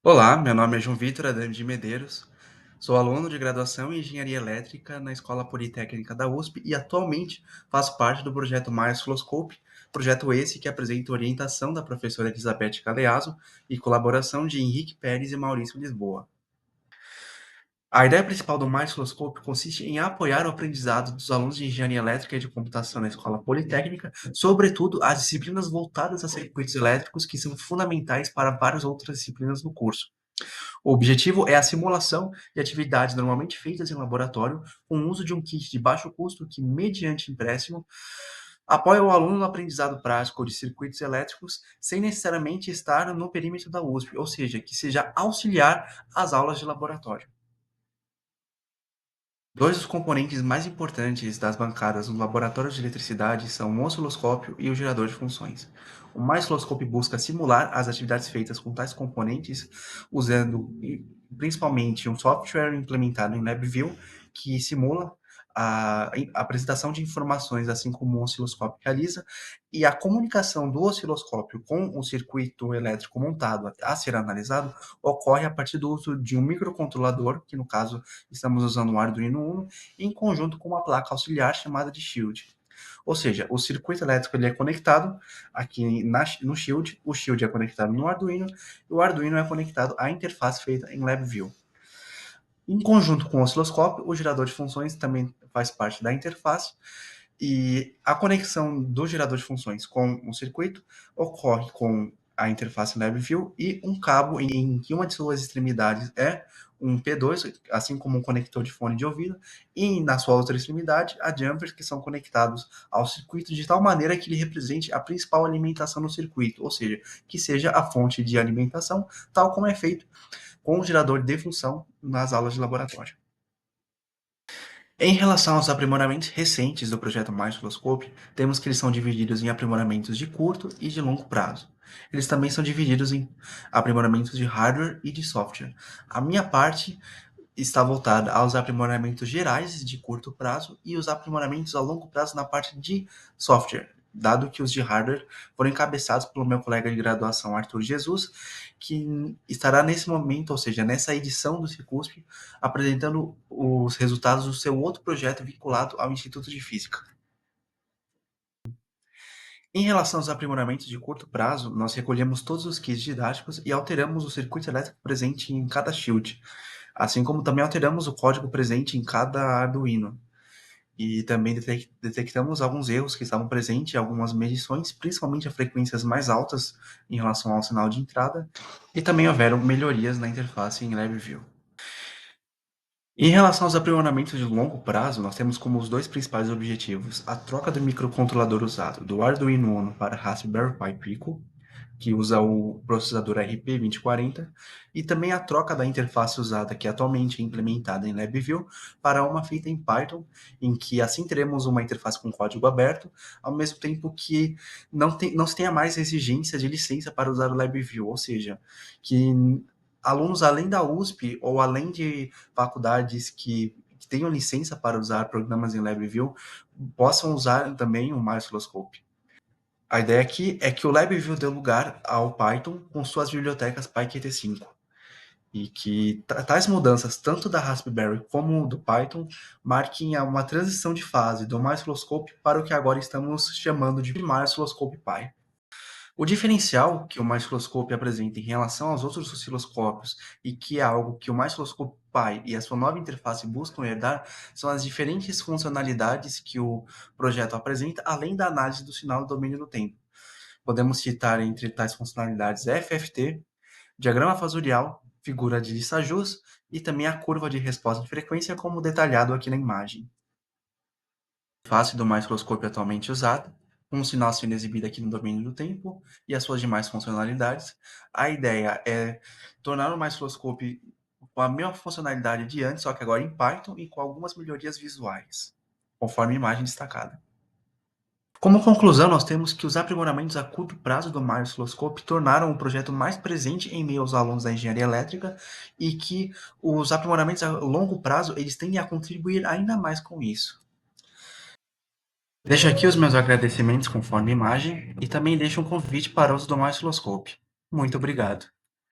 Olá, meu nome é João Vitor Adame de Medeiros, sou aluno de graduação em Engenharia Elétrica na Escola Politécnica da USP e atualmente faço parte do projeto Mais Oscilloscope, projeto esse que apresenta orientação da professora Elizabeth Galeazzo e colaboração de Henrique Pérez e Maurício Lisboa. A ideia principal do Mais Oscilloscope consiste em apoiar o aprendizado dos alunos de Engenharia Elétrica e de Computação na Escola Politécnica, sobretudo as disciplinas voltadas a circuitos elétricos que são fundamentais para várias outras disciplinas do curso. O objetivo é a simulação de atividades normalmente feitas em laboratório, com o uso de um kit de baixo custo que, mediante empréstimo, apoia o aluno no aprendizado prático de circuitos elétricos sem necessariamente estar no perímetro da USP, ou seja, que seja auxiliar às aulas de laboratório. Dois dos componentes mais importantes das bancadas no laboratório de eletricidade são o osciloscópio e o gerador de funções. O osciloscópio busca simular as atividades feitas com tais componentes usando principalmente um software implementado em LabVIEW que simula a apresentação de informações, assim como o osciloscópio realiza, e a comunicação do osciloscópio com o circuito elétrico montado a ser analisado ocorre a partir do uso de um microcontrolador, que no caso estamos usando o Arduino Uno, em conjunto com uma placa auxiliar chamada de Shield. Ou seja, o circuito elétrico ele é conectado aqui no Shield, o Shield é conectado no Arduino, e o Arduino é conectado à interface feita em LabVIEW. Em conjunto com o osciloscópio, o gerador de funções também faz parte da interface, e a conexão do gerador de funções com o circuito ocorre com a interface LabVIEW e um cabo em que uma de suas extremidades é um P2, assim como um conector de fone de ouvido, e na sua outra extremidade, há jumpers que são conectados ao circuito de tal maneira que ele represente a principal alimentação no circuito, ou seja, que seja a fonte de alimentação, tal como é feito com o gerador de função nas aulas de laboratório. Em relação aos aprimoramentos recentes do projeto MySciloscope, temos que eles são divididos em aprimoramentos de curto e de longo prazo. Eles também são divididos em aprimoramentos de hardware e de software. A minha parte está voltada aos aprimoramentos gerais de curto prazo e os aprimoramentos a longo prazo na parte de software, dado que os de hardware foram encabeçados pelo meu colega de graduação, Arthur Jesus, que estará nesse momento, ou seja, nessa edição do Cicusp, apresentando os resultados do seu outro projeto vinculado ao Instituto de Física. Em relação aos aprimoramentos de curto prazo, nós recolhemos todos os kits didáticos e alteramos o circuito elétrico presente em cada shield, assim como também alteramos o código presente em cada Arduino. E também detectamos alguns erros que estavam presentes em algumas medições, principalmente a frequências mais altas em relação ao sinal de entrada, e também houveram melhorias na interface em LabVIEW. Em relação aos aprimoramentos de longo prazo, nós temos como os dois principais objetivos a troca do microcontrolador usado do Arduino Uno para Raspberry Pi Pico, que usa o processador RP2040, e também a troca da interface usada, que atualmente é implementada em LabVIEW, para uma feita em Python, em que assim teremos uma interface com código aberto, ao mesmo tempo que não se tenha mais exigência de licença para usar o LabVIEW, ou seja, que alunos além da USP ou além de faculdades que tenham licença para usar programas em LabVIEW possam usar também o MyOscilloscope. A ideia aqui é que o LabVIEW dê lugar ao Python com suas bibliotecas PyQt5 e que tais mudanças, tanto da Raspberry como do Python, marquem uma transição de fase do MyOscilloscope para o que agora estamos chamando de MyOscilloscope Pi. O diferencial que o MyOscilloscope apresenta em relação aos outros osciloscópios e que é algo que o MyOscilloscope Pi e a sua nova interface buscam herdar são as diferentes funcionalidades que o projeto apresenta, além da análise do sinal do domínio do tempo. Podemos citar entre tais funcionalidades FFT, diagrama fasorial, figura de Lissajous e também a curva de resposta de frequência, como detalhado aqui na imagem. Face do microscópio atualmente usada, com o sinal sendo exibido aqui no domínio do tempo e as suas demais funcionalidades. A ideia é tornar o microscópio com a mesma funcionalidade de antes, só que agora em Python e com algumas melhorias visuais, conforme a imagem destacada. Como conclusão, nós temos que os aprimoramentos a curto prazo do MyOscilloscope tornaram o projeto mais presente em meio aos alunos da engenharia elétrica e que os aprimoramentos a longo prazo eles tendem a contribuir ainda mais com isso. Deixo aqui os meus agradecimentos conforme imagem e também deixo um convite para o uso do MyOscilloscope. Muito obrigado.